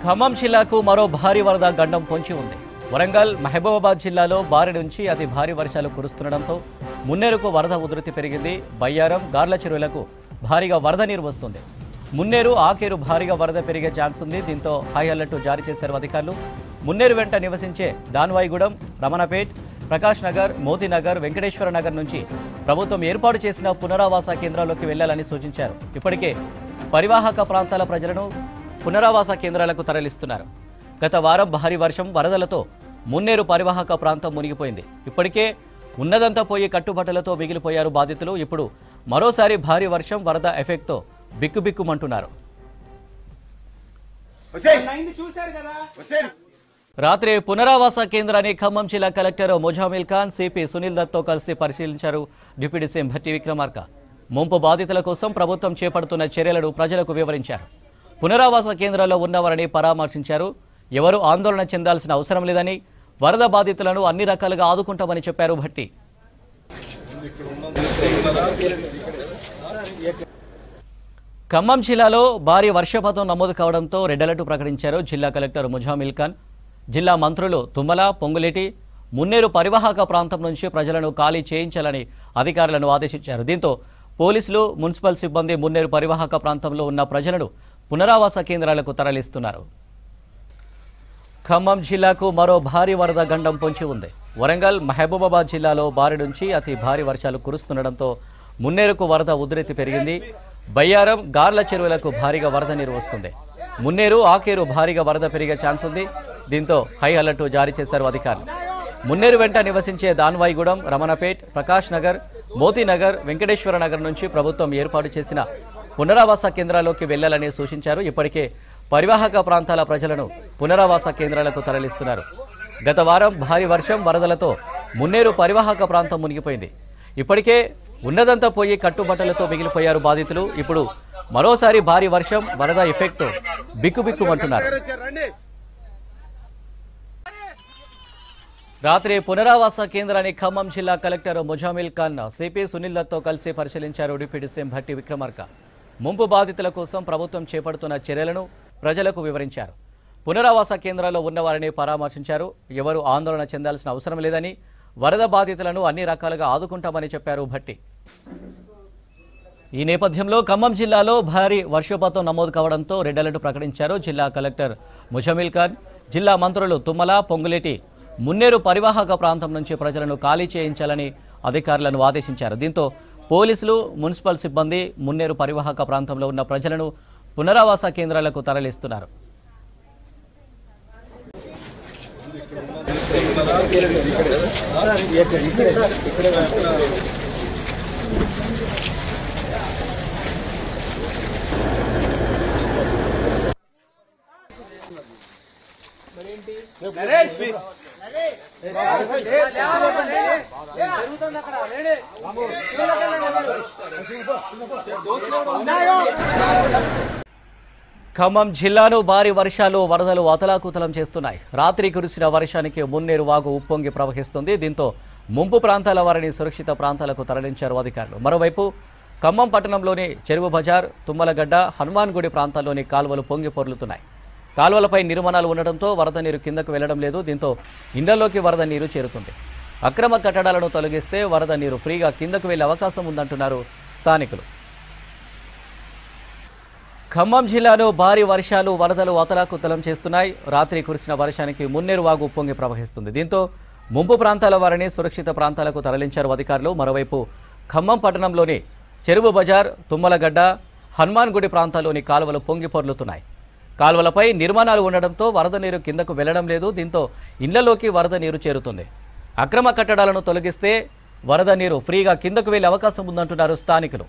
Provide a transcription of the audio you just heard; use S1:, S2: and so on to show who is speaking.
S1: ఖమ్మం జిల్లాకు మరో భారీ వరద గండం పొంచి ఉంది. వరంగల్, మహబూబాబాద్ జిల్లాలో భారీ నుంచి అతి భారీ వర్షాలు కురుస్తుండటంతో మున్నేరుకు వరద ఉధృతి పెరిగింది. బయ్యారం, గార్ల చెరువులకు భారీగా వరద నీరు వస్తుంది. మున్నేరు, ఆకేరు భారీగా వరద పెరిగే ఛాన్స్ ఉంది. దీంతో హై అలర్ట్ జారీ చేశారు అధికారులు. మున్నేరు వెంట నివసించే దాన్వాయిగూడెం, రమణపేట్, ప్రకాష్ నగర్, మోతీనగర్, వెంకటేశ్వర నగర్ నుంచి ప్రభుత్వం ఏర్పాటు చేసిన పునరావాస కేంద్రాల్లోకి వెళ్లాలని సూచించారు. ఇప్పటికే పరివాహక ప్రాంతాల ప్రజలను పునరావాస కేంద్రాలకు తరలిస్తున్నారు. గత వారం భారీ వర్షం, వరదలతో మున్నేరు పరివాహక ప్రాంతం మునిగిపోయింది. ఇప్పటికే ఉన్నదంతా పోయి కట్టుబట్టలతో మిగిలిపోయారు బాధితులు. ఇప్పుడు మరోసారి భారీ వర్షం, వరద ఎఫెక్ట్తో బిక్కుబిక్కుమంటున్నారు. రాత్రి పునరావాస కేంద్రాన్ని ఖమ్మం జిల్లా కలెక్టర్ ముజామిల్ ఖాన్, సిపి సునీల్ దత్తో కలిసి పరిశీలించారు డిప్యూటీ సీఎం భట్టి విక్రమార్క. ముంపు బాధితుల కోసం ప్రభుత్వం చేపడుతున్న చర్యలను ప్రజలకు వివరించారు. పునరావాస కేంద్రాల్లో ఉన్నవారిని పరామర్శించారు. ఎవరూ ఆందోళన చెందాల్సిన అవసరం లేదని, వరద బాధితులను అన్ని రకాలుగా ఆదుకుంటామని చెప్పారు భట్టి. ఖమ్మం జిల్లాలో భారీ వర్షపాతం నమోదు కావడంతో రెడ్ అలర్ట్ ప్రకటించారు జిల్లా కలెక్టర్ ముజామిల్ ఖాన్. జిల్లా మంత్రులు తుమ్మల, పొంగులేటి మున్నేరు పరివాహక ప్రాంతం నుంచి ప్రజలను ఖాళీ చేయించాలని అధికారులను ఆదేశించారు. దీంతో పోలీసులు, మున్సిపల్ సిబ్బంది మున్నేరు పరివాహక ప్రాంతంలో ఉన్న ప్రజలను పునరావాస కేంద్రాలకు తరలిస్తున్నారు. ఖమ్మం జిల్లాకు మరో భారీ వరద గండం పొంచి ఉంది. వరంగల్, మహబూబాబాద్ జిల్లాలో భారీ నుంచి అతి భారీ వర్షాలు కురుస్తుండటంతో మున్నేరుకు వరద ఉధృతి పెరిగింది. బయ్యారం, గార్ల చెరువులకు భారీగా వరద నీరు వస్తుంది. మున్నేరు, ఆకేరు భారీగా వరద పెరిగే ఛాన్స్ ఉంది. దీంతో హై అలర్ట్ జారీ చేశారు అధికారులు. మున్నేరు వెంట నివసించే దాన్వాయిగూడెం, రమణపేట్, ప్రకాష్ నగర్, మోతీనగర్, వెంకటేశ్వర నగర్ నుంచి ప్రభుత్వం ఏర్పాటు చేసిన పునరావాస కేంద్రాల్లోకి వెళ్లాలని సూచించారు. ఇప్పటికే పరివాహక ప్రాంతాల ప్రజలను పునరావాస కేంద్రాలకు తరలిస్తున్నారు. గత వారం భారీ వర్షం, వరదలతో మున్నేరు పరివాహక ప్రాంతం మునిగిపోయింది. ఇప్పటికే ఉన్నదంతా పోయి కట్టుబట్టలతో మిగిలిపోయారు బాధితులు. ఇప్పుడు మరోసారి భారీ వర్షం, వరద ఎఫెక్ట్తో బిక్కుబిక్కుమంటున్నారు. రాత్రి పునరావాస కేంద్రాన్ని ఖమ్మం జిల్లా కలెక్టర్ ముజామిల్ ఖాన్, సిపి సునీల్ దత్తో కలిసి పరిశీలించారు డిప్యూటీ సీఎం భట్టి విక్రమార్క. ముంపు బాధితుల కోసం ప్రభుత్వం చేపడుతున్న చర్యలను ప్రజలకు వివరించారు. పునరావాస కేంద్రాల్లో ఉన్నవారిని పరామర్శించారు. ఎవరూ ఆందోళన చెందాల్సిన అవసరం లేదని, వరద బాధితులను అన్ని రకాలుగా ఆదుకుంటామని చెప్పారు భట్టి. ఈ నేపథ్యంలో ఖమ్మం జిల్లాలో భారీ వర్షపాతం నమోదు కావడంతో రెడ్ అలర్ట్ ప్రకటించారు జిల్లా కలెక్టర్ ముజామిల్ ఖాన్. జిల్లా మంత్రులు తుమ్మల, పొంగులేటి మున్నేరు పరివాహక ప్రాంతం నుంచి ప్రజలను ఖాళీ చేయించాలని అధికారులను ఆదేశించారు. దీంతో పోలీసులు, మున్సిపల్ సిబ్బంది మున్నేరు పరివాహక ప్రాంతంలో ఉన్న ప్రజలను పునరావాస కేంద్రాలకు తరలిస్తున్నారు. ఖమ్మం జిల్లాను భారీ వర్షాలు, వరదలు అతలాకుతలం చేస్తున్నాయి. రాత్రి కురిసిన వర్షానికి మున్నేరు వాగు ఉప్పొంగి ప్రవహిస్తుంది. దీంతో ముంపు ప్రాంతాల వారిని సురక్షిత ప్రాంతాలకు తరలించారు అధికారులు. మరోవైపు ఖమ్మం పట్టణంలోని చెరువు బజార్, తుమ్మలగడ్డ, హనుమాన్ గుడి ప్రాంతాల్లోని కాలువలు పొంగి పొర్లుతున్నాయి. కాలువలపై నిర్మాణాలు ఉండటంతో వరద నీరు కిందకు వెళ్లడం లేదు. దీంతో ఇండ్లలోకి వరద నీరు చేరుతుంది. అక్రమ కట్టడాలను తొలగిస్తే వరద నీరు ఫ్రీగా కిందకు వెళ్లే అవకాశం ఉందంటున్నారు స్థానికులు. ఖమ్మం జిల్లాలో భారీ వర్షాలు, వరదలు అతలాకుతలం చేస్తున్నాయి. రాత్రి కురిసిన వర్షానికి మున్నేరు వాగు ఉప్పొంగి ప్రవహిస్తుంది. దీంతో ముంపు ప్రాంతాల వారిని సురక్షిత ప్రాంతాలకు తరలించారు అధికారులు. మరోవైపు ఖమ్మం పట్టణంలోని చెరువు బజార్, తుమ్మలగడ్డ, హనుమాన్ గుడి ప్రాంతాల్లోని కాలువలు పొంగి పొర్లుతున్నాయి. కాలువలపై నిర్మాణాలు ఉండడంతో వరద నీరు కిందకు వెళ్లడం లేదు. దీంతో ఇళ్లలోకి వరద నీరు చేరుతుంది. అక్రమ కట్టడాలను తొలగిస్తే వరద నీరు ఫ్రీగా కిందకు వెళ్లే అవకాశం ఉందంటున్నారు స్థానికులు.